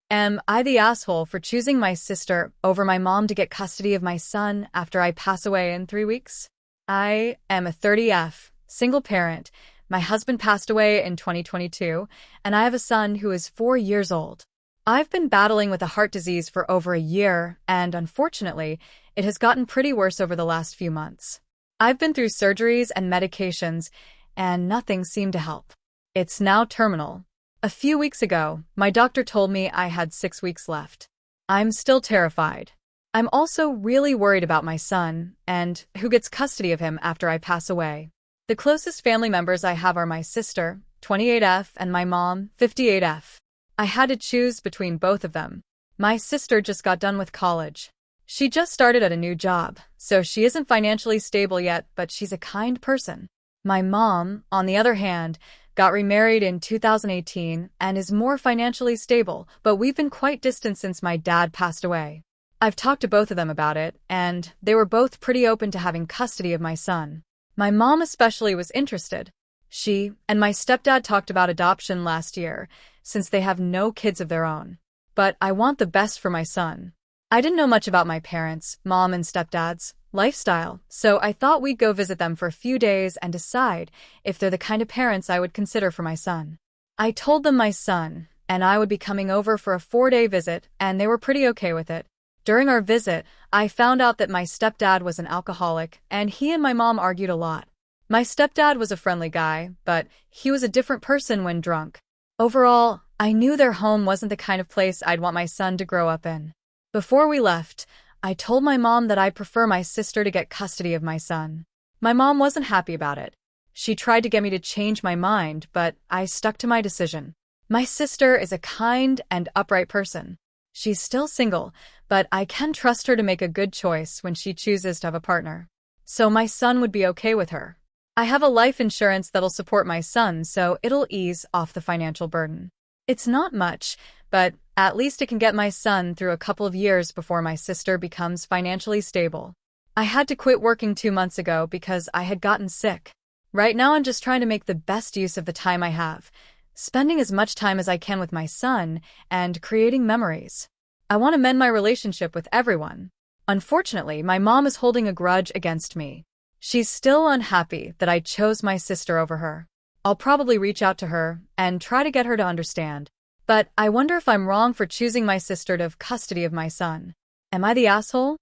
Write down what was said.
Am I the asshole for choosing my sister over my mom to get custody of my son after I pass away in 3 weeks? I am a 30F, single parent. My husband passed away in 2022, and I have a son who is 4 years old. I've been battling with a heart disease for over a year, and unfortunately, it has gotten pretty worse over the last few months. I've been through surgeries and medications, and nothing seemed to help. It's now terminal. A few weeks ago, my doctor told me I had 6 weeks left. I'm still terrified. I'm also really worried about my son and who gets custody of him after I pass away. The closest family members I have are my sister, 28F, and my mom, 58F. I had to choose between both of them. My sister just got done with college. She just started at a new job, so she isn't financially stable yet, but she's a kind person. My mom, on the other hand, got remarried in 2018 and is more financially stable, but we've been quite distant since my dad passed away. I've talked to both of them about it, and they were both pretty open to having custody of my son. My mom especially was interested. She and my stepdad talked about adoption last year, since they have no kids of their own. But I want the best for my son. I didn't know much about my parents, mom and stepdad's lifestyle, so I thought we'd go visit them for a few days and decide if they're the kind of parents I would consider for my son. I told them my son and I would be coming over for a 4-day visit, and they were pretty okay with it. During our visit, I found out that my stepdad was an alcoholic, and he and my mom argued a lot. My stepdad was a friendly guy, but he was a different person when drunk. Overall, I knew their home wasn't the kind of place I'd want my son to grow up in. Before we left, I told my mom that I'd prefer my sister to get custody of my son. My mom wasn't happy about it. She tried to get me to change my mind, but I stuck to my decision. My sister is a kind and upright person. She's still single, but I can trust her to make a good choice when she chooses to have a partner. So my son would be okay with her. I have a life insurance that'll support my son, so it'll ease off the financial burden. It's not much, but at least it can get my son through a couple of years before my sister becomes financially stable. I had to quit working 2 months ago because I had gotten sick. Right now I'm just trying to make the best use of the time I have, spending as much time as I can with my son and creating memories. I want to mend my relationship with everyone. Unfortunately, my mom is holding a grudge against me. She's still unhappy that I chose my sister over her. I'll probably reach out to her and try to get her to understand. But I wonder if I'm wrong for choosing my sister to have custody of my son. Am I the asshole?